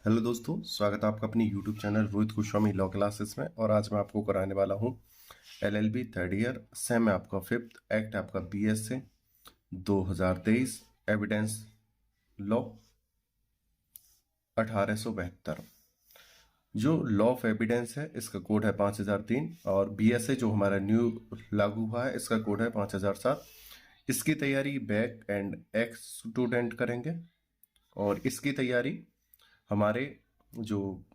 Hello दोस्तों, स्वागत है आपका अपनी YouTube channel Rohit Goswami law classes में। और आज मैं आपको कराने वाला हूँ एलएलबी थर्ड ईयर, सेम है आपका फिफ्थ, एक्ट आपका बीएसए 2023, एविडेंस लॉ 1872। जो लॉ ऑफ एविडेंस है इसका कोड है 5003, और बीएसए जो हमारा न्यू लागू हुआ है इसका कोड है 5007। इसकी तैयारी बैक एंड एक्स स्टूडेंट करेंगे, और इसकी तैयारी हमारे जो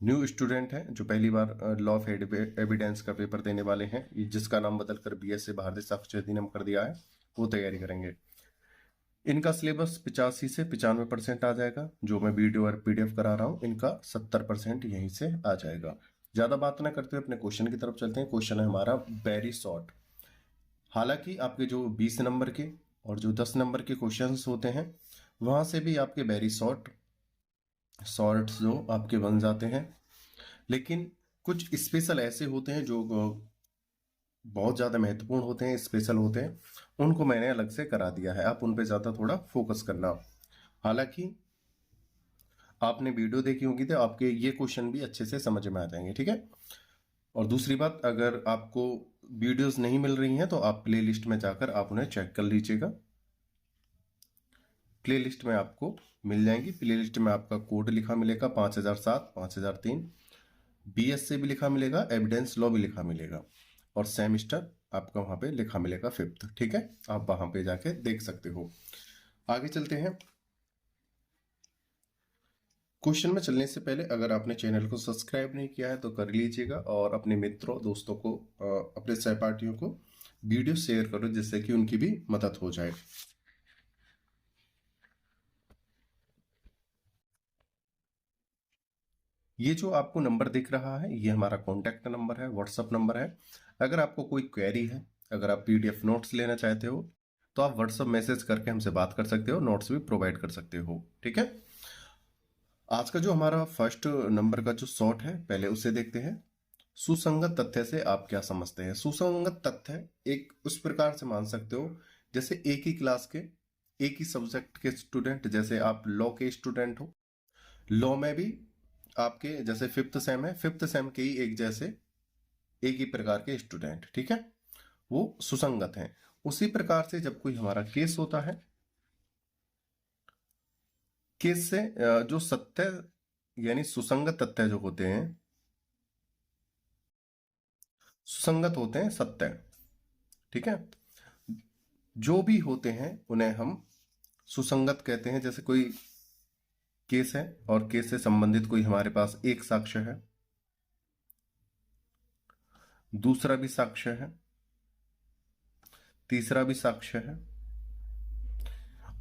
न्यू स्टूडेंट हैं जो पहली बार लॉ ऑफ एविडेंस का पेपर देने वाले हैं, जिसका नाम बदलकर बीएसए भारतीय साक्ष्य अधिनियम कर दिया है, वो तैयारी करेंगे। इनका सिलेबस 85 से 95% आ जाएगा। जो मैं वीडियो और पीडीएफ करा रहा हूँ इनका 70% यहीं से आ जाएगा। ज्यादा बात ना करते हुए अपने क्वेश्चन की तरफ चलते हैं। क्वेश्चन है हमारा वेरी शॉर्ट। हालांकि आपके जो 20 नंबर के और जो 10 नंबर के क्वेश्चंस होते हैं वहां से भी आपके वेरी शॉर्ट्स जो आपके बन जाते हैं, लेकिन कुछ स्पेशल ऐसे होते हैं जो बहुत ज़्यादा महत्वपूर्ण होते हैं, स्पेशल होते हैं, उनको मैंने अलग से करा दिया है। आप उन पे ज़्यादा थोड़ा फोकस करना। हालांकि आपने वीडियो देखी होगी तो आपके ये क्वेश्चन भी अच्छे से समझ में आ जाएंगे, ठीक है। और दूसरी बात, अगर आपको वीडियोस नहीं मिल रही हैं तो आप प्ले लिस्ट में जाकर आप उन्हें चेक कर लीजिएगा। प्ले लिस्ट में आपको मिल जाएंगी। प्ले लिस्ट में आपका कोड लिखा मिलेगा 5007, 5003, बीएस से भी लिखा मिलेगा, एविडेंस लॉ भी लिखा मिलेगा, और सेमिस्टर आपका वहां पे लिखा मिलेगा फिफ्थ, ठीक है। आप वहां पे जाके देख सकते हो। आगे चलते हैं। क्वेश्चन में चलने से पहले अगर आपने चैनल को सब्सक्राइब नहीं किया है तो कर लीजिएगा, और अपने मित्रों दोस्तों को अपने सहपाठियों को वीडियो शेयर करो जिससे कि उनकी भी मदद हो जाए। ये जो आपको नंबर दिख रहा है ये हमारा कॉन्टैक्ट नंबर है, व्हाट्सअप नंबर है। अगर आपको कोई क्वेरी है, अगर आप पीडीएफ नोट्स लेना चाहते हो तो आप व्हाट्सअप मैसेज करके हमसे बात कर सकते हो, नोट्स भी प्रोवाइड कर सकते हो, ठीक है। आज का जो हमारा फर्स्ट नंबर का जो शॉर्ट है पहले उसे देखते हैं। सुसंगत तथ्य से आप क्या समझते हैं? सुसंगत तथ्य एक उस प्रकार से मान सकते हो जैसे एक ही क्लास के एक ही सब्जेक्ट के स्टूडेंट, जैसे आप लॉ के स्टूडेंट हो, लॉ में भी आपके जैसे फिफ्थ सेम है, फिफ्थ सेम के ही एक जैसे एक ही प्रकार के स्टूडेंट, ठीक है, वो सुसंगत हैं। उसी प्रकार से जब कोई हमारा केस होता है, केस से जो सत्य यानी सुसंगत तथ्य जो होते हैं, सुसंगत होते हैं सत्य, ठीक है, जो भी होते हैं उन्हें हम सुसंगत कहते हैं। जैसे कोई केस है और केस से संबंधित कोई हमारे पास एक साक्ष्य है, दूसरा भी साक्ष्य है, तीसरा भी साक्ष्य है,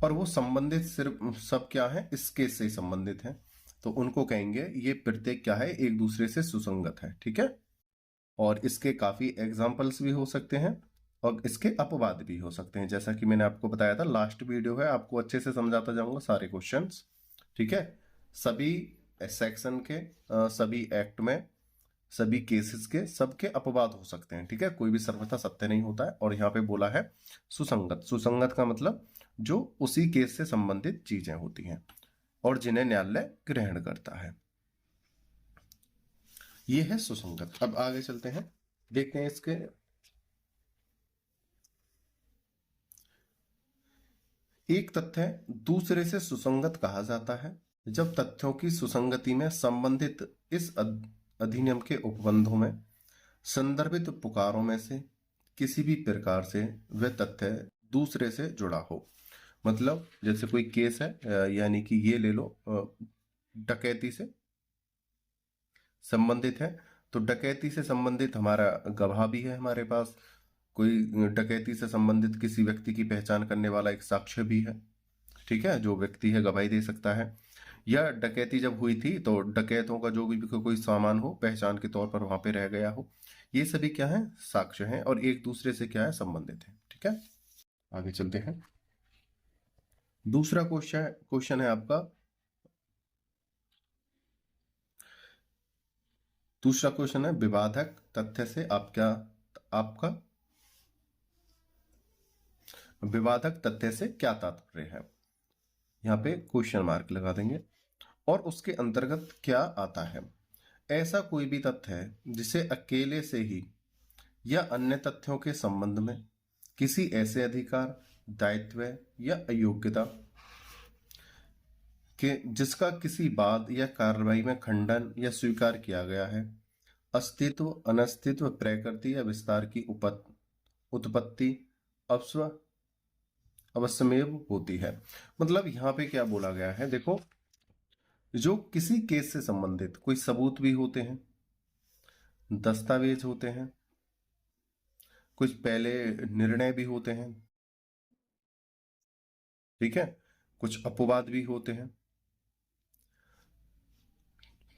और वो संबंधित सिर्फ सब क्या है, इस केस से ही संबंधित है, तो उनको कहेंगे ये प्रत्येक क्या है, एक दूसरे से सुसंगत है, ठीक है। और इसके काफी एग्जाम्पल्स भी हो सकते हैं और इसके अपवाद भी हो सकते हैं, जैसा कि मैंने आपको बताया था। लास्ट वीडियो है, आपको अच्छे से समझाता जाऊंगा सारे क्वेश्चंस, ठीक है। सभी सेक्शन के सभी एक्ट में सभी केसेस के सबके अपवाद हो सकते हैं, ठीक है। कोई भी सर्वथा सत्य नहीं होता है। और यहाँ पे बोला है सुसंगत। सुसंगत का मतलब जो उसी केस से संबंधित चीजें होती हैं और जिन्हें न्यायालय ग्रहण करता है, ये है सुसंगत। अब आगे चलते हैं, देखते हैं इसके। एक तथ्य दूसरे से सुसंगत कहा जाता है जब तथ्यों की सुसंगति में संबंधित इस अधिनियम के उपबंधों में संदर्भित पुकारों में से किसी भी प्रकार से वह तथ्य दूसरे से जुड़ा हो। मतलब जैसे कोई केस है, यानी कि ये ले लो, डकैती से संबंधित है, तो डकैती से संबंधित हमारा गवाह भी है हमारे पास, कोई डकैती से संबंधित किसी व्यक्ति की पहचान करने वाला एक साक्ष्य भी है, ठीक है, जो व्यक्ति है गवाही दे सकता है। या डकैती जब हुई थी तो डकैतों का जो भी कोई सामान हो पहचान के तौर पर वहां पे रह गया हो, ये सभी क्या है, साक्ष्य हैं और एक दूसरे से क्या है, संबंधित है, ठीक है। आगे चलते हैं। दूसरा क्वेश्चन है आपका, दूसरा क्वेश्चन है विवादक तथ्य से आप क्या, आपका विवादक तथ्य से क्या तात्पर्य है। यहाँ पे क्वेश्चन मार्क लगा देंगे। और उसके अंतर्गत क्या आता है। ऐसा कोई भी तथ्य है जिसे अकेले से ही या अन्य तथ्यों के संबंध में किसी ऐसे अधिकार, दायित्व या अयोग्यता के जिसका किसी बात या कार्रवाई में खंडन या स्वीकार किया गया है, अस्तित्व, अनस्तित्व, प्रकृति या विस्तार की उत्पत्ति अवश्यमेव होती है। मतलब यहाँ पे क्या बोला गया है, देखो, जो किसी केस से संबंधित कोई सबूत भी होते हैं, दस्तावेज होते हैं, कुछ पहले निर्णय भी होते हैं, ठीक है, कुछ अपवाद भी होते हैं।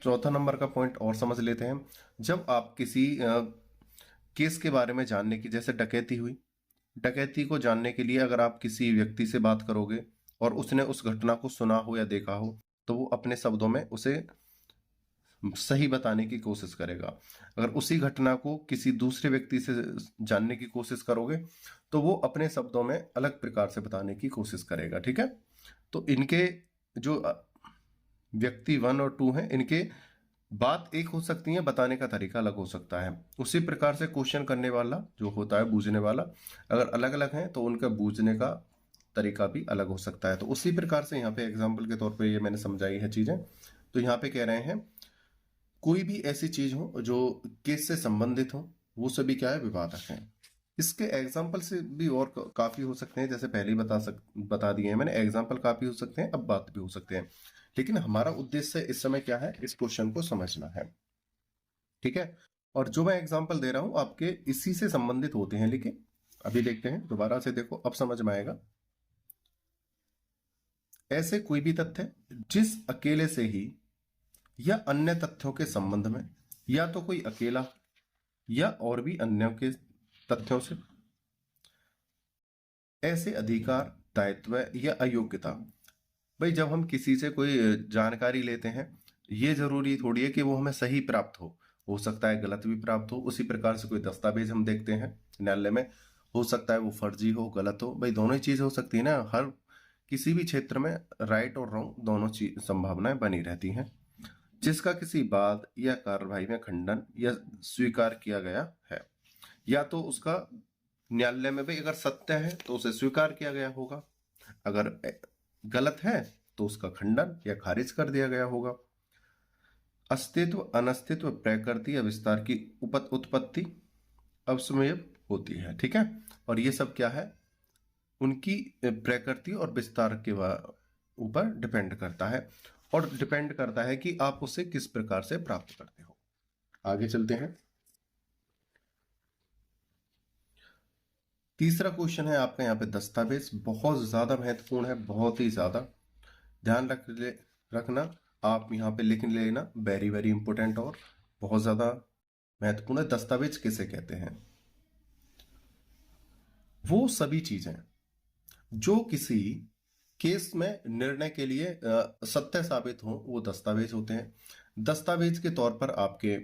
चौथा नंबर का पॉइंट और समझ लेते हैं। जब आप किसी केस के बारे में जानने की, जैसे डकैती हुई, डकैती को जानने के लिए अगर आप किसी व्यक्ति से बात करोगे और उसने उस घटना को सुना हो या देखा हो, तो वो अपने शब्दों में उसे सही बताने की कोशिश करेगा। अगर उसी घटना को किसी दूसरे व्यक्ति से जानने की कोशिश करोगे तो वो अपने शब्दों में अलग प्रकार से बताने की कोशिश करेगा, ठीक है। तो इनके जो व्यक्ति 1 और 2 हैं, इनके बात एक हो सकती है, बताने का तरीका अलग हो सकता है। उसी प्रकार से क्वेश्चन करने वाला जो होता है, बूझने वाला, अगर अलग अलग है तो उनका बूझने का तरीका भी अलग हो सकता है। तो उसी प्रकार से यहाँ पे एग्जाम्पल के तौर पे ये मैंने समझाई है चीजें। तो यहाँ पे कह रहे हैं कोई भी ऐसी चीज हो जो केस से संबंधित हो, वो सभी क्या है, विवादक है। इसके एग्जाम्पल से भी और काफी हो सकते हैं, जैसे पहले ही बता दिए हैं मैंने, एग्जाम्पल काफी हो सकते हैं, अब बात भी हो सकते हैं। लेकिन हमारा उद्देश्य इस समय क्या है, इस क्वेश्चन को समझना है, ठीक है। और जो मैं एग्जाम्पल दे रहा हूं आपके इसी से संबंधित होते हैं, लेकिन अभी देखते हैं, दोबारा से देखो, अब समझ में आएगा। ऐसे कोई भी तथ्य जिस अकेले से ही या अन्य तथ्यों के संबंध में, या तो कोई अकेला या और भी अन्य के तथ्यों से, ऐसे अधिकार, दायित्व या अयोग्यता। भाई जब हम किसी से कोई जानकारी लेते हैं, ये जरूरी थोड़ी है कि वो हमें सही प्राप्त हो सकता है गलत भी प्राप्त हो। उसी प्रकार से कोई दस्तावेज हम देखते हैं न्यायालय में, हो सकता है वो फर्जी हो, गलत हो, भाई दोनों ही चीज हो सकती है ना। हर किसी भी क्षेत्र में राइट और रॉन्ग दोनों चीज संभावनाएं बनी रहती हैं। जिसका किसी बात या कार्रवाई में खंडन या स्वीकार किया गया है, या तो उसका न्यायालय में भाई अगर सत्य है तो उसे स्वीकार किया गया होगा, अगर गलत है तो उसका खंडन या खारिज कर दिया गया होगा। अस्तित्व, अनस्तित्व, प्रकृति या विस्तार की उत्पत्ति अवश्यमेव होती है, ठीक है। और ये सब क्या है, उनकी प्रकृति और विस्तार के ऊपर डिपेंड करता है, और डिपेंड करता है कि आप उसे किस प्रकार से प्राप्त करते हो। आगे चलते हैं। तीसरा क्वेश्चन है आपका यहाँ पे, दस्तावेज बहुत ज्यादा महत्वपूर्ण है, बहुत ही ज्यादा ध्यान रखना। आप यहाँ पे लिख लेना, वेरी वेरी इंपोर्टेंट और बहुत ज्यादा महत्वपूर्ण है। दस्तावेज किसे कहते हैं? वो सभी चीजें जो किसी केस में निर्णय के लिए सत्य साबित हो, वो दस्तावेज होते हैं। दस्तावेज के तौर पर आपके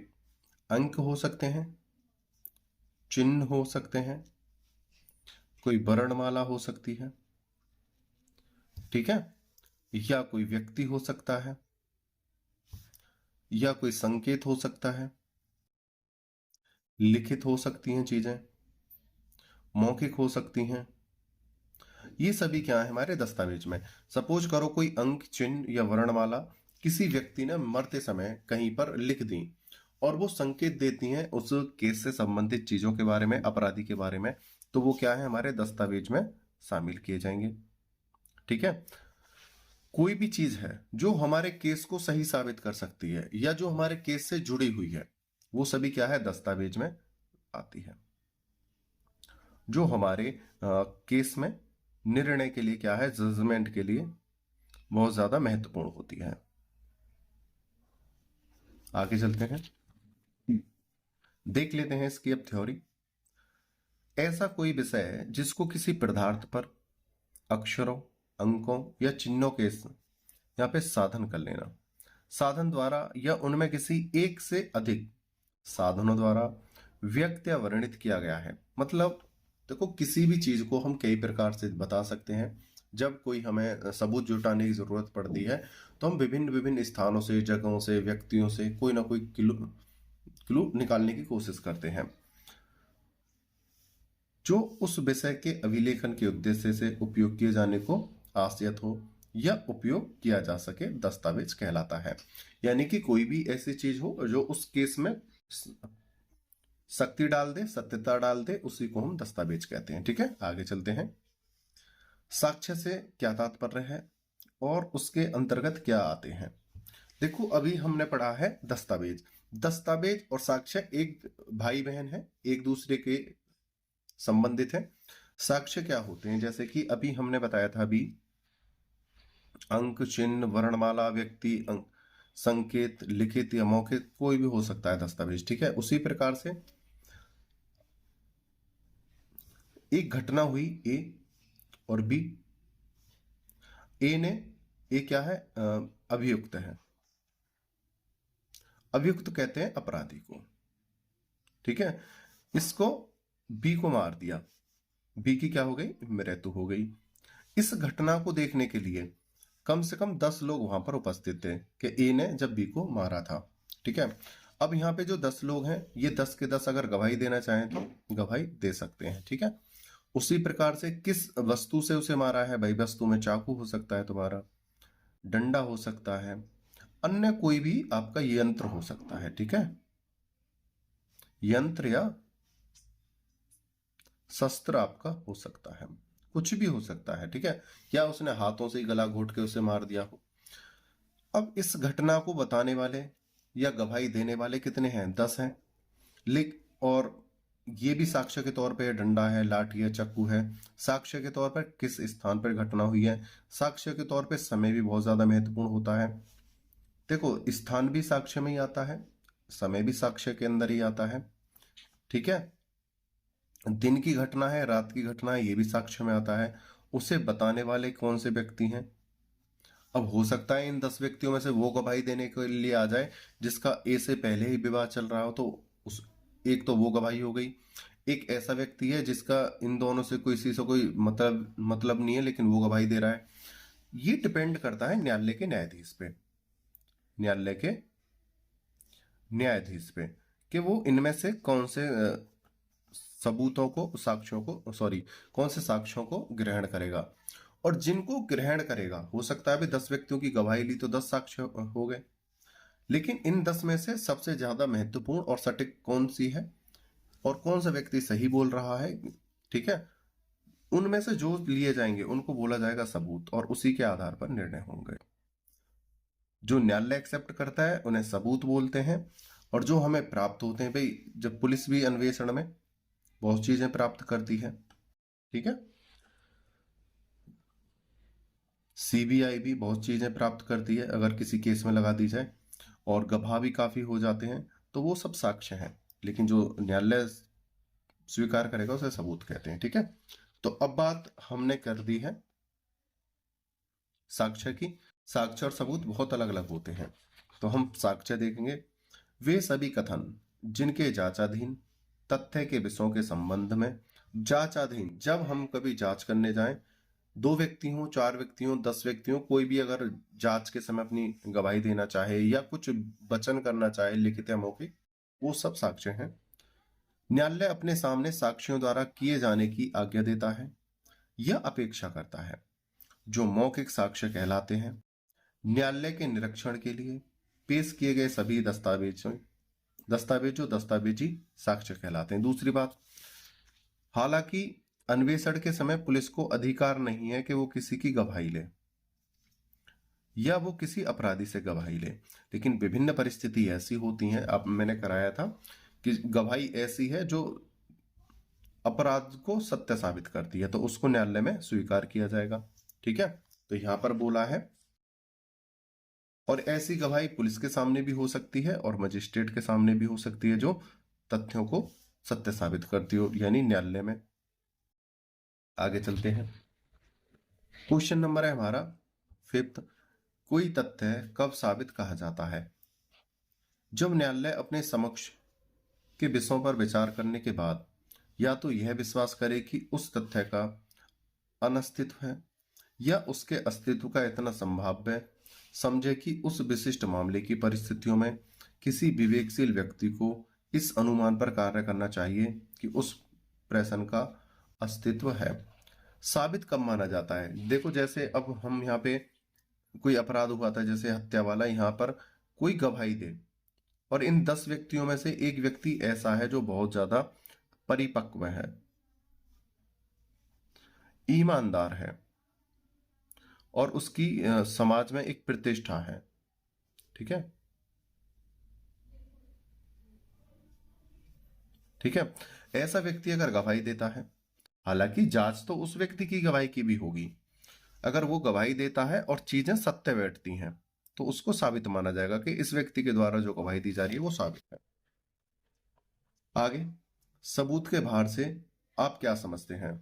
अंक हो सकते हैं, चिन्ह हो सकते हैं, कोई वर्णमाला हो सकती है, ठीक है, या कोई व्यक्ति हो सकता है, या कोई संकेत हो सकता है, लिखित हो सकती हैं चीजें, मौखिक हो सकती हैं। ये सभी क्या है हमारे दस्तावेज में। सपोज करो कोई अंक, चिन्ह या वर्णमाला किसी व्यक्ति ने मरते समय कहीं पर लिख दी, और वो संकेत देती हैं उस केस से संबंधित चीजों के बारे में, अपराधी के बारे में, तो वो क्या है, हमारे दस्तावेज में शामिल किए जाएंगे, ठीक है। कोई भी चीज है जो हमारे केस को सही साबित कर सकती है या जो हमारे केस से जुड़ी हुई है, वो सभी क्या है, दस्तावेज में आती है, जो हमारे केस में निर्णय के लिए क्या है, जजमेंट के लिए बहुत ज्यादा महत्वपूर्ण होती है। आगे चलते हैं, देख लेते हैं इसकी अब थ्योरी। ऐसा कोई विषय है जिसको किसी पदार्थ पर अक्षरों, अंकों या चिन्हों के यहाँ पे साधन कर लेना, साधन द्वारा या उनमें किसी एक से अधिक साधनों द्वारा व्यक्त या वर्णित किया गया है। मतलब देखो, किसी भी चीज को हम कई प्रकार से बता सकते हैं, जब कोई हमें सबूत जुटाने की जरूरत पड़ती है तो हम विभिन्न विभिन्न स्थानों से, जगहों से, व्यक्तियों से कोई ना कोई क्लू क्लू निकालने की कोशिश करते हैं जो उस विषय के अभिलेखन के उद्देश्य से उपयोग किए जाने को आश्रित हो या उपयोग किया जा सके, दस्तावेज कहलाता है। यानी कि कोई भी ऐसी चीज हो जो उस केस में शक्ति डाल दे, सत्यता डाल दे, उसी को हम दस्तावेज कहते हैं। ठीक है, आगे चलते हैं। साक्ष्य से क्या तात्पर्य है और उसके अंतर्गत क्या आते हैं। देखो, अभी हमने पढ़ा है दस्तावेज। दस्तावेज और साक्ष्य एक भाई बहन है, एक दूसरे के संबंधित है। साक्ष्य क्या होते हैं, जैसे कि अभी हमने बताया था, अभी अंक, चिन्ह, वर्णमाला, व्यक्ति, संकेत, लिखित या मौखिक कोई भी हो सकता है दस्तावेज। ठीक है, उसी प्रकार से एक घटना हुई ए और बी। ए क्या है, अभियुक्त है। अभियुक्त कहते हैं अपराधी को। ठीक है, इसको बी को मार दिया, बी की क्या हो गई, मृत्यु हो गई। इस घटना को देखने के लिए कम से कम 10 लोग वहां पर उपस्थित थे कि ए ने जब बी को मारा था। ठीक है, अब यहाँ पे जो 10 लोग हैं, ये 10 के 10 अगर गवाही देना चाहें तो गवाही दे सकते हैं। ठीक है, उसी प्रकार से किस वस्तु से उसे मारा है, भाई वस्तु में चाकू हो सकता है तुम्हारा, डंडा हो सकता है, अन्य कोई भी आपका यंत्र हो सकता है। ठीक है, यंत्र या शस्त्र आपका हो सकता है, कुछ भी हो सकता है। ठीक है, या उसने हाथों से गला घोट के उसे मार दिया हो। अब इस घटना को बताने वाले या गवाही देने वाले कितने हैं, 10 हैं। और ये भी साक्ष्य के तौर पे डंडा है, लाठी है, चाकू है। साक्ष्य के तौर पर किस स्थान पर घटना हुई है, साक्ष्य के तौर पे समय भी बहुत ज्यादा महत्वपूर्ण होता है। देखो, स्थान भी साक्ष्य में ही आता है, समय भी साक्ष्य के अंदर ही आता है। ठीक है, दिन की घटना है, रात की घटना है, ये भी साक्ष्य में आता है। उसे बताने वाले कौन से व्यक्ति हैं। अब हो सकता है इन 10 व्यक्तियों में से वो गवाही देने के लिए आ जाए जिसका ए से पहले ही विवाह चल रहा हो, तो उस एक तो वो गवाही हो गई। एक ऐसा व्यक्ति है जिसका इन दोनों से किसी से कोई मतलब नहीं है, लेकिन वो गवाही दे रहा है। ये डिपेंड करता है न्यायालय के न्यायाधीश पे, न्यायालय के न्यायाधीश पे, कि वो इनमें से कौन से सबूतों को, साक्ष्यों को, सॉरी, कौन से साक्ष्यों को ग्रहण करेगा। और जिनको ग्रहण करेगा, हो सकता है अभी 10 व्यक्तियों की गवाही ली तो 10 साक्ष्य हो गए, लेकिन इन 10 में से सबसे ज्यादा महत्वपूर्ण और सटीक कौन सी है और कौन सा व्यक्ति सही बोल रहा है, ठीक है, उनमें से जो लिए जाएंगे उनको बोला जाएगा सबूत, और उसी के आधार पर निर्णय होंगे। जो न्यायालय एक्सेप्ट करता है उन्हें सबूत बोलते हैं, और जो हमें प्राप्त होते हैं, भाई जब पुलिस भी अन्वेषण में बहुत चीजें प्राप्त करती है, ठीक है, सीबीआई भी बहुत चीजें प्राप्त करती है अगर किसी केस में लगा दी जाए, और गवाह भी काफी हो जाते हैं, तो वो सब साक्ष्य हैं। लेकिन जो न्यायालय स्वीकार करेगा उसे सबूत कहते हैं। ठीक है, तो अब बात हमने कर दी है साक्ष्य की। साक्ष्य और सबूत बहुत अलग अलग होते हैं, तो हम साक्ष्य देखेंगे। वे सभी कथन जिनके जांचाधीन तथ्य के विषयों के संबंध में, जांचाधीन जब हम कभी जांच करने जाएं, 2 व्यक्ति हों, 4 व्यक्ति हों, 10 व्यक्ति हों, कोई भी अगर जांच के समय अपनी गवाही देना चाहे या कुछ वचन करना चाहे, लिखित या मौखिक, वो सब साक्ष्य हैं। न्यायालय अपने सामने साक्ष्यों द्वारा किए जाने की आज्ञा देता है या अपेक्षा करता है, जो मौखिक साक्ष्य कहलाते हैं। न्यायालय के निरीक्षण के लिए पेश किए गए सभी दस्तावेजी साक्ष्य कहलाते हैं। दूसरी बात, हालांकि अन्वेषण के समय पुलिस को अधिकार नहीं है कि वो किसी की गवाही ले या वो किसी अपराधी से गवाही ले, लेकिन विभिन्न परिस्थिति ऐसी होती हैं, अब मैंने कराया था कि गवाही ऐसी है जो अपराध को सत्य साबित करती है, तो उसको न्यायालय में स्वीकार किया जाएगा। ठीक है, तो यहां पर बोला है, और ऐसी गवाही पुलिस के सामने भी हो सकती है और मजिस्ट्रेट के सामने भी हो सकती है जो तथ्यों को सत्य साबित करती हो, यानी न्यायालय में। आगे चलते हैं। क्वेश्चन नंबर है हमारा 5th, कोई तथ्य कब साबित कहा जाता है। जब न्यायालय अपने समक्ष के विषयों पर विचार करने के बाद या तो यह विश्वास करे कि उस तथ्य का अनस्तित्व है या उसके अस्तित्व का इतना संभाव्य समझे कि उस विशिष्ट मामले की परिस्थितियों में किसी विवेकशील व्यक्ति को इस अनुमान पर कार्य करना चाहिए कि उस प्रश्न का अस्तित्व है। साबित कब माना जाता है? देखो, जैसे अब हम यहाँ पे कोई अपराध हुआ था, जैसे हत्या वाला, यहाँ पर कोई गवाही दे और इन 10 व्यक्तियों में से एक व्यक्ति ऐसा है जो बहुत ज्यादा परिपक्व है, ईमानदार है और उसकी समाज में एक प्रतिष्ठा है, ठीक है, ठीक है। ऐसा व्यक्ति अगर गवाही देता है, हालांकि जांच तो उस व्यक्ति की गवाही की भी होगी, अगर वो गवाही देता है और चीजें सत्य बैठती हैं तो उसको साबित माना जाएगा कि इस व्यक्ति के द्वारा जो गवाही दी जा रही है वो साबित है। आगे, सबूत के भार से आप क्या समझते हैं?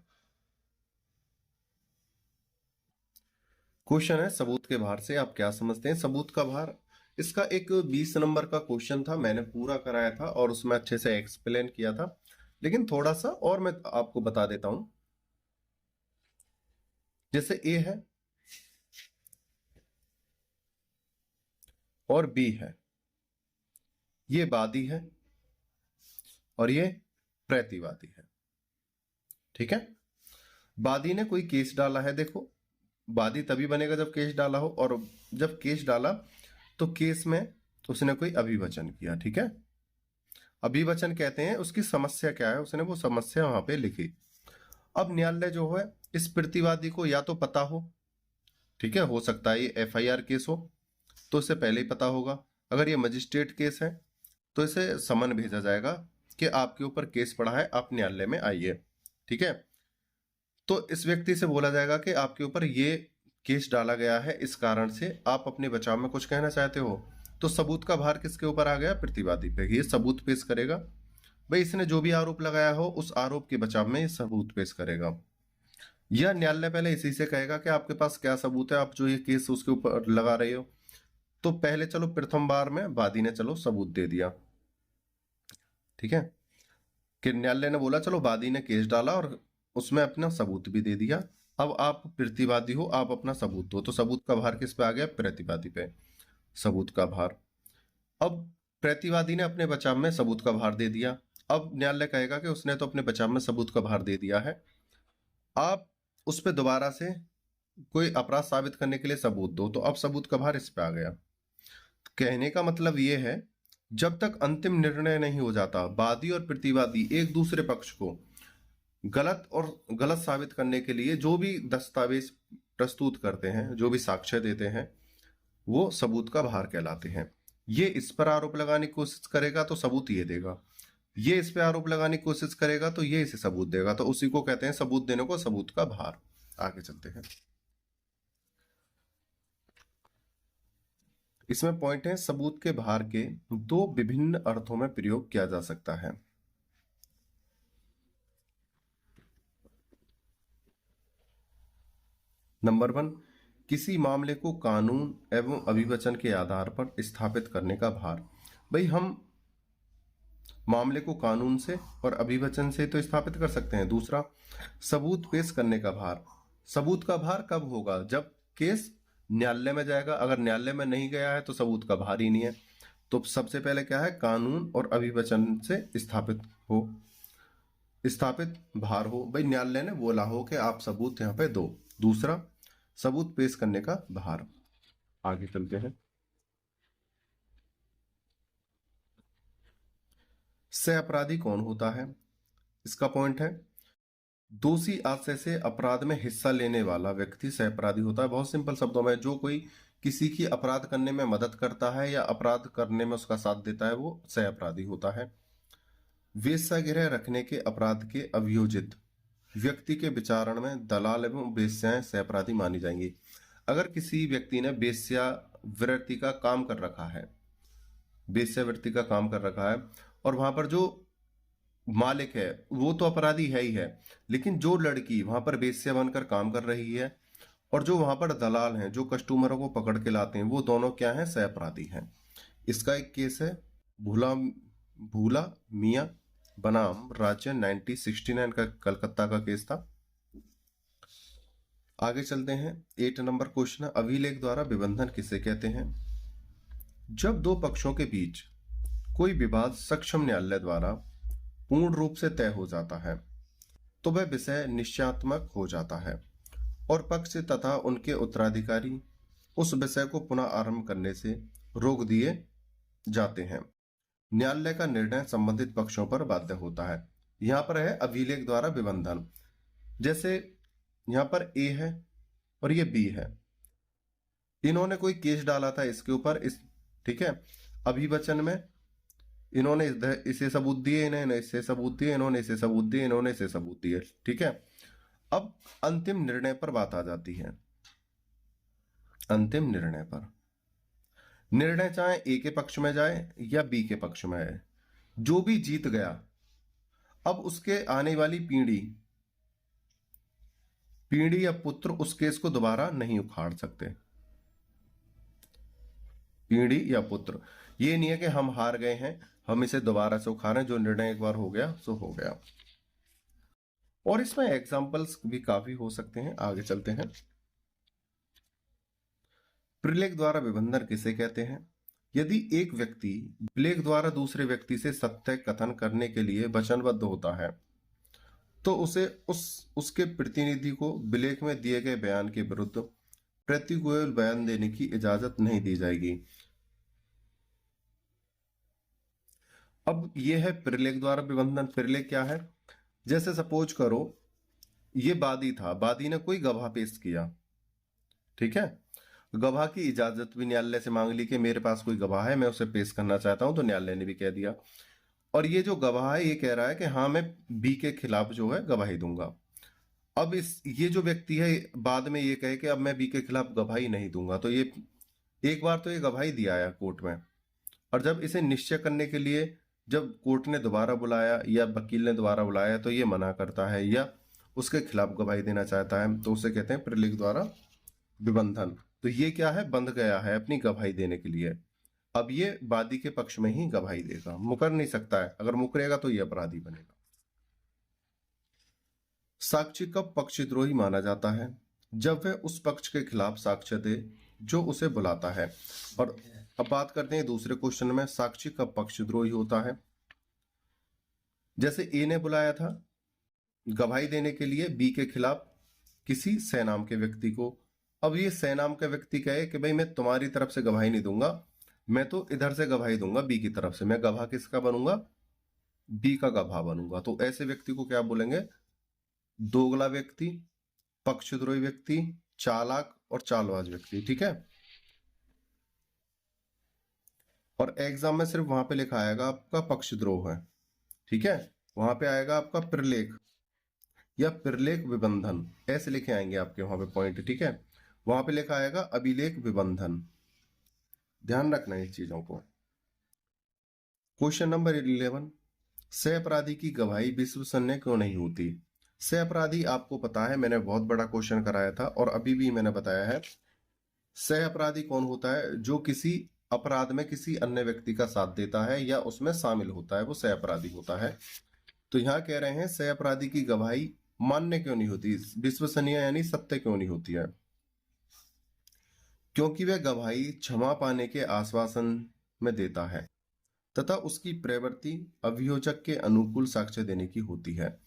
क्वेश्चन है, सबूत के भार से आप क्या समझते हैं? सबूत का भार, इसका एक 20 नंबर का क्वेश्चन था, मैंने पूरा कराया था और उसमें अच्छे से एक्सप्लेन किया था, लेकिन थोड़ा सा और मैं आपको बता देता हूं। जैसे ए है और बी है, ये वादी है और ये प्रतिवादी है, ठीक है। वादी ने कोई केस डाला है, देखो वादी तभी बनेगा जब केस डाला हो, और जब केस डाला तो केस में उसने कोई अभिवचन किया, ठीक है। अभिवचन कहते हैं उसकी समस्या क्या है, उसने वो समस्या वहां पे लिखी। अब न्यायालय जो है इस प्रतिवादी को या तो पता हो, ठीक है, हो सकता है ये एफआईआर केस हो तो इसे पहले ही पता होगा, अगर ये मजिस्ट्रेट केस है तो इसे समन भेजा जाएगा कि आपके ऊपर केस पड़ा है, आप न्यायालय में आइए, ठीक है। तो इस व्यक्ति से बोला जाएगा कि आपके ऊपर ये केस डाला गया है, इस कारण से आप अपने बचाव में कुछ कहना चाहते हो, तो सबूत का भार किसके ऊपर आ गया? प्रतिवादी पे। ये सबूत पेश करेगा, भाई इसने जो भी आरोप लगाया हो उस आरोप के बचाव में ये सबूत पेश करेगा। यह न्यायालय पहले इसी से कहेगा कि आपके पास क्या सबूत है, आप जो ये केस उसके ऊपर लगा रहे हो। तो पहले चलो प्रथम बार में वादी ने चलो सबूत दे दिया, ठीक है, कि न्यायालय ने बोला चलो वादी ने केस डाला और उसमें अपना सबूत भी दे दिया, अब आप प्रतिवादी हो, आप अपना सबूत दो। तो सबूत का भार किस पे आ गया? प्रतिवादी पे, सबूत का भार। अब प्रतिवादी ने अपने बचाव में सबूत का भार दे दिया, अब न्यायालय कहेगा कि उसने तो अपने बचाव में सबूत का भार दे दिया है, आप उस पर दोबारा से कोई अपराध साबित करने के लिए सबूत दो। तो अब सबूत का भार इस पे आ गया। कहने का मतलब ये है, जब तक अंतिम निर्णय नहीं हो जाता, वादी और प्रतिवादी एक दूसरे पक्ष को गलत और गलत साबित करने के लिए जो भी दस्तावेज प्रस्तुत करते हैं, जो भी साक्ष्य देते हैं, वो सबूत का भार कहलाते हैं। ये इस पर आरोप लगाने की कोशिश करेगा तो सबूत ये देगा, ये इस पे आरोप लगाने की कोशिश करेगा तो ये इसे सबूत देगा, तो उसी को कहते हैं सबूत देने को सबूत का भार। आगे चलते हैं, इसमें पॉइंट है, सबूत के भार के दो विभिन्न अर्थों में प्रयोग किया जा सकता है। नंबर 1, किसी मामले को कानून एवं अभिवचन के आधार पर स्थापित करने का भार। भाई हम मामले को कानून से और अभिवचन से तो स्थापित कर सकते हैं। दूसरा, सबूत पेश करने का भार। सबूत का भार कब होगा? जब केस न्यायालय में जाएगा, अगर न्यायालय में नहीं गया है तो सबूत का भार ही नहीं है। तो सबसे पहले क्या है? कानून और अभिवचन से स्थापित भार हो, भाई न्यायालय ने बोला हो कि आप सबूत यहां पे दो। दूसरा, सबूत पेश करने का भार। आगे चलते हैं, सह अपराधी कौन होता है? इसका पॉइंट है, दोषी आशय से अपराध में हिस्सा लेने वाला व्यक्ति सह अपराधी होता है। बहुत सिंपल शब्दों में, जो कोई किसी की अपराध करने में मदद करता है या अपराध करने में उसका साथ देता है, वो सह अपराधी होता है। वेश्यागृह रखने के अपराध के अभियोजित व्यक्ति के विचारण में दलाल एवं वेश्याएं सह अपराधी मानी जाएंगी। अगर किसी व्यक्ति ने वेश्यावृत्ति का काम कर रखा है, वेश्यावृत्ति का काम कर रखा है, और वहां पर जो मालिक है वो तो अपराधी है ही है, लेकिन जो लड़की वहां पर वेश्या बनकर काम कर रही है और जो वहां पर दलाल हैं, जो कस्टमरों को पकड़ के लाते हैं, वो दोनों क्या हैं? सह अपराधी हैं। इसका एक केस है भूला मियां बनाम राज्य 1969 का, कलकत्ता का केस था। आगे चलते हैं। 8 नंबर क्वेश्चन है, अभिलेख द्वारा विबंधन किसे कहते हैं? जब दो पक्षों के बीच कोई विवाद सक्षम न्यायालय द्वारा पूर्ण रूप से तय हो जाता है तो वह विषय निश्चयात्मक हो जाता है और पक्ष तथा उनके उत्तराधिकारी उस विषय को पुनः आरंभ करने से रोक दिए जाते हैं। न्यायालय का निर्णय संबंधित पक्षों पर बाध्य होता है। यहां पर है अभिलेख द्वारा विबंधन। जैसे यहां पर ए है और ये बी है, इन्होंने कोई केस डाला था इसके ऊपर, इस ठीक है, अभिवचन में इन्होंने इसे सबूत दिए, इन्होंने इसे सबूत दिए, इन्होंने इसे सबूत दिए, इन्होंने इसे सबूत दिए, ठीक है। अब अंतिम निर्णय पर बात आ जाती है। अंतिम निर्णय पर निर्णय चाहे ए के पक्ष में जाए या बी के पक्ष में आए, जो भी जीत गया अब उसके आने वाली पीढ़ी या पुत्र उस केस को दोबारा नहीं उखाड़ सकते। पीढ़ी या पुत्र, ये नहीं है कि हम हार गए हैं हम इसे दोबारा से उखाड़ें, जो निर्णय एक बार हो गया सो हो गया। और इसमें एग्जाम्पल्स भी काफी हो सकते हैं। आगे चलते हैं। प्रलेख द्वारा विबंधन किसे कहते हैं? यदि एक व्यक्ति प्रलेख द्वारा दूसरे व्यक्ति से सत्य कथन करने के लिए वचनबद्ध होता है तो उसे उसके प्रतिनिधि को विलेख में दिए गए बयान के विरुद्ध प्रतिकूल बयान देने की इजाजत नहीं दी जाएगी। अब यह है प्रलेख द्वारा विबंधन। प्रलेख क्या है? जैसे सपोज करो ये वादी था, वादी ने कोई गवाह पेश किया, ठीक है, गवाह की इजाजत भी न्यायालय से मांग ली कि मेरे पास कोई गवाह है, मैं उसे पेश करना चाहता हूं, तो न्यायालय ने भी कह दिया। और ये जो गवाह है ये कह रहा है कि हाँ मैं बी के खिलाफ जो है गवाही दूंगा। अब ये जो व्यक्ति है बाद में ये कहे कि अब मैं बी के खिलाफ गवाही नहीं दूंगा, तो ये एक बार तो ये गवाही दिया है कोर्ट में, और जब इसे निश्चय करने के लिए जब कोर्ट ने दोबारा बुलाया या वकील ने दोबारा बुलाया तो ये मना करता है या उसके खिलाफ गवाही देना चाहता है, तो उसे कहते हैं प्रलेख द्वारा विबंधन। तो ये क्या है? बंध गया है अपनी गवाही देने के लिए। अब ये वादी के पक्ष में ही गवाही देगा, मुकर नहीं सकता है, अगर मुकरेगा तो ये अपराधी बनेगा। साक्षी कब पक्षद्रोही माना जाता है? जब वह उस पक्ष के खिलाफ साक्ष्य दे जो उसे बुलाता है। और अब बात करते हैं दूसरे क्वेश्चन में, साक्षी कब पक्षद्रोही होता है? जैसे ए ने बुलाया था गवाही देने के लिए बी के खिलाफ किसी सै नाम के व्यक्ति को। अब ये सै नाम का व्यक्ति कहे कि भाई मैं तुम्हारी तरफ से गवाही नहीं दूंगा, मैं तो इधर से गवाही दूंगा बी की तरफ से, मैं गवाह किसका बनूंगा? बी का गवाह बनूंगा। तो ऐसे व्यक्ति को क्या बोलेंगे? दोगला व्यक्ति, पक्षद्रोही व्यक्ति, चालाक और चालबाज व्यक्ति, ठीक है। और एग्जाम में सिर्फ वहां पे लिखा आएगा आपका पक्षद्रोह है, ठीक है, वहां पे आएगा आपका प्रलेख या प्रलेख विबंधन, ऐसे लिखे आएंगे आपके वहां पे पॉइंट, ठीक है। वहां पे लिखा आएगा अभिलेख विबंधन, ध्यान रखना इस चीजों को। क्वेश्चन नंबर 11, सह अपराधी की गवाही विश्वसनीय क्यों नहीं होती? सह अपराधी आपको पता है, मैंने बहुत बड़ा क्वेश्चन कराया था और अभी भी मैंने बताया है। सह अपराधी कौन होता है? जो किसी अपराध में किसी अन्य व्यक्ति का साथ देता है या उसमें शामिल होता है, वो सह अपराधी होता है। तो यहां कह रहे हैं सह अपराधी की गवाही मान्य क्यों नहीं होती, विश्वसनीय यानी सत्य क्यों नहीं होती है? क्योंकि वह गवाही क्षमा पाने के आश्वासन में देता है तथा उसकी प्रवृत्ति अभियोजक के अनुकूल साक्ष्य देने की होती है।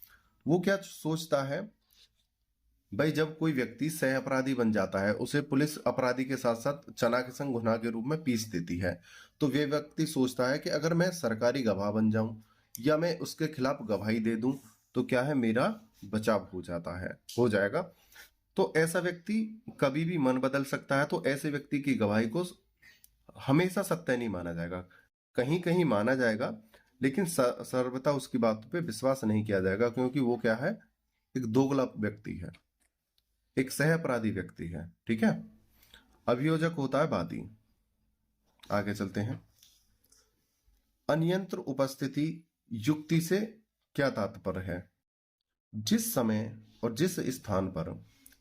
वो क्या सोचता है भाई, जब कोई व्यक्ति सह अपराधी बन जाता है उसे पुलिस अपराधी के साथ साथ चना के संग घुना के रूप में पीस देती है, तो वे व्यक्ति सोचता है कि अगर मैं सरकारी गवाह बन जाऊं या मैं उसके खिलाफ गवाही दे दूं तो क्या है, मेरा बचाव हो जाता है, हो जाएगा। तो ऐसा व्यक्ति कभी भी मन बदल सकता है, तो ऐसे व्यक्ति की गवाही को हमेशा सत्य नहीं माना जाएगा, कहीं कहीं माना जाएगा लेकिन सर्वथा उसकी बातों पे विश्वास नहीं किया जाएगा, क्योंकि वो क्या है, एक दोगला व्यक्ति है, एक सह अपराधी व्यक्ति है, ठीक है। अभियोजक होता है वादी। आगे चलते हैं। अनियंत्र उपस्थिति युक्ति से क्या तात्पर्य है? जिस समय और जिस स्थान पर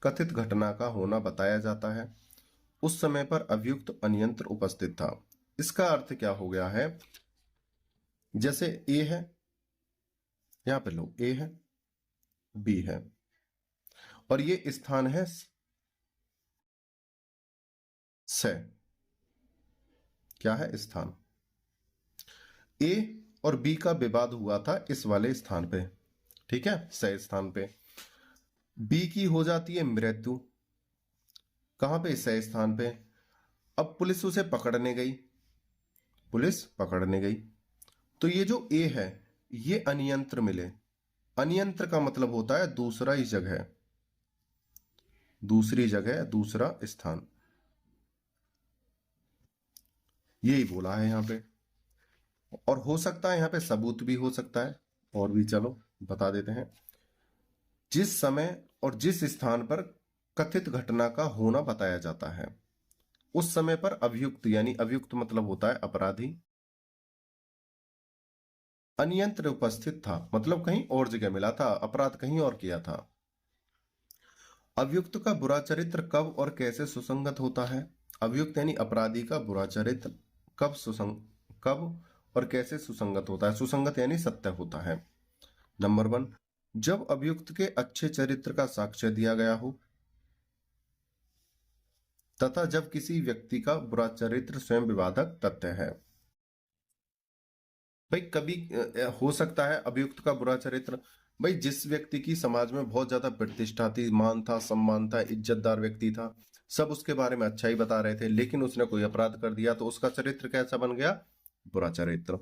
कथित घटना का होना बताया जाता है उस समय पर अभियुक्त अनियंत्र उपस्थित था। इसका अर्थ क्या हो गया है? जैसे ए है, यहां पे लो ए है, बी है और ये स्थान है स क्या है? स्थान। ए और बी का विवाद हुआ था इस वाले स्थान पे, ठीक है, स स्थान पे। बी की हो जाती है मृत्यु, कहां पे? स स्थान पे। अब पुलिस उसे पकड़ने गई, पुलिस पकड़ने गई, तो ये जो ए है ये अनियंत्र मिले। अनियंत्र का मतलब होता है दूसरा ही जगह, दूसरी जगह, दूसरा स्थान, यही बोला है यहां पे। और हो सकता है यहां पे सबूत भी हो सकता है, और भी चलो बता देते हैं। जिस समय और जिस स्थान पर कथित घटना का होना बताया जाता है, उस समय पर अभियुक्त, यानी अभियुक्त मतलब होता है अपराधी, अनियंत्र उपस्थित था, मतलब कहीं और जगह मिला था, अपराध कहीं और किया था। अभियुक्त का बुरा चरित्र कब और कैसे सुसंगत होता है? अभियुक्त यानी अपराधी का बुरा चरित्र कब और कैसे सुसंगत होता है? सुसंगत यानी सत्य होता है। नंबर 1, जब अभियुक्त के अच्छे चरित्र का साक्ष्य दिया गया हो, तथा जब किसी व्यक्ति का बुरा चरित्र स्वयं विवादक तथ्य है। भाई कभी हो सकता है अभियुक्त का बुरा चरित्र, भाई जिस व्यक्ति की समाज में बहुत ज्यादा प्रतिष्ठा थी, मान था, सम्मान था, इज्जतदार व्यक्ति था, सब उसके बारे में अच्छा ही बता रहे थे, लेकिन उसने कोई अपराध कर दिया तो उसका चरित्र कैसा बन गया? बुरा चरित्र।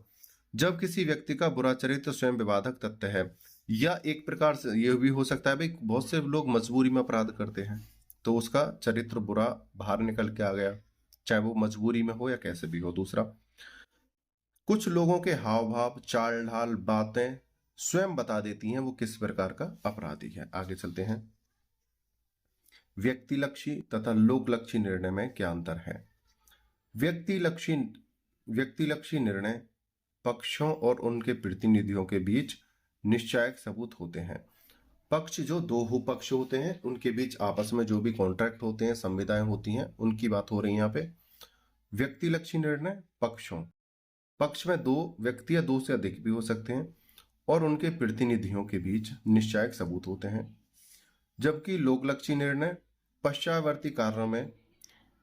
जब किसी व्यक्ति का बुरा चरित्र स्वयं विवादक तथ्य है, या एक प्रकार से यह भी हो सकता है भाई बहुत से लोग मजबूरी में अपराध करते हैं, तो उसका चरित्र बुरा बाहर निकल के आ गया, चाहे वो मजबूरी में हो या कैसे भी हो। दूसरा, कुछ लोगों के हाव भाव, चाल ढाल, बातें स्वयं बता देती हैं वो किस प्रकार का अपराधी है। आगे चलते हैं। व्यक्तिलक्षी तथा लोकलक्षी निर्णय में क्या अंतर है? व्यक्तिलक्षी निर्णय पक्षों और उनके प्रतिनिधियों के बीच निश्चायक सबूत होते हैं। पक्ष जो दो पक्ष होते हैं उनके बीच आपस में जो भी कॉन्ट्रैक्ट होते हैं, संविदाएं होती हैं, उनकी बात हो रही है यहाँ पे। व्यक्तिलक्षी निर्णय पक्ष में दो व्यक्ति या दो से अधिक भी हो सकते हैं और उनके प्रतिनिधियों के बीच निश्चायक सबूत होते हैं। जबकि लोकलक्षी निर्णय पश्चावर्ती कार्यों में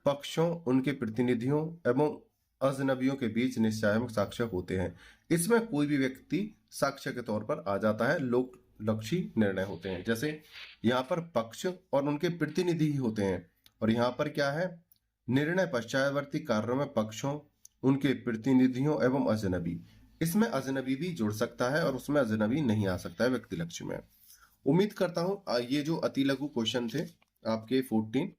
पक्षों, उनके प्रतिनिधियों एवं अजनबियों के बीच निश्चायक साक्ष्य होते हैं। इसमें कोई भी व्यक्ति साक्ष्य के तौर पर आ जाता है, लोकलक्षी निर्णय होते हैं। जैसे यहाँ पर पक्ष और उनके प्रतिनिधि ही होते हैं, और यहाँ पर क्या है? निर्णय पश्चावर्ती कार्यों में पक्षों, उनके प्रतिनिधियों एवं अजनबी। इसमें अजनबी भी जुड़ सकता है और उसमें अजनबी नहीं आ सकता है व्यक्तिलक्षी में। उम्मीद करता हूं ये जो अति लघु क्वेश्चन थे आपके 14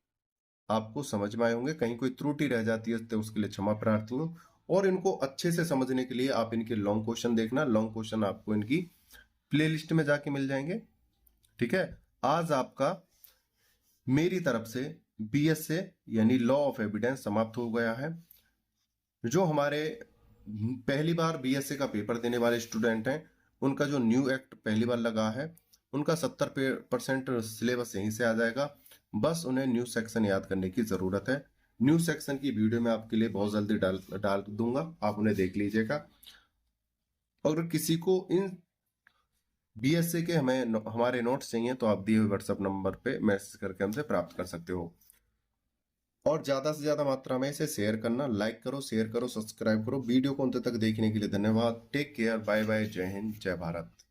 आपको समझ में आए होंगे। कहीं कोई त्रुटि रह जाती है तो उसके लिए क्षमा प्रार्थी हूँ, और इनको अच्छे से समझने के लिए आप इनके लॉन्ग क्वेश्चन देखना। लॉन्ग क्वेश्चन आपको इनकी प्लेलिस्ट में जाके मिल जाएंगे, ठीक है। आज आपका मेरी तरफ से BSA यानी लॉ ऑफ एविडेंस समाप्त हो गया है। जो हमारे पहली बार BSA का पेपर देने वाले स्टूडेंट हैं, उनका जो न्यू एक्ट पहली बार लगा है, उनका 70% सिलेबस यहीं से आ जाएगा। बस उन्हें न्यू सेक्शन याद करने की जरूरत है। न्यू सेक्शन की वीडियो मैं आपके लिए बहुत जल्दी डाल दूंगा, आप उन्हें देख लीजिएगा। अगर किसी को इन BSA के हमारे नोट्स चाहिए तो आप दिए हुए व्हाट्सएप नंबर पे मैसेज करके हमसे प्राप्त कर सकते हो। और ज्यादा से ज्यादा मात्रा में इसे शेयर करना, लाइक करो, शेयर करो, सब्सक्राइब करो। वीडियो को अंत तक देखने के लिए धन्यवाद। टेक केयर, बाय बाय, जय हिंद, जय भारत।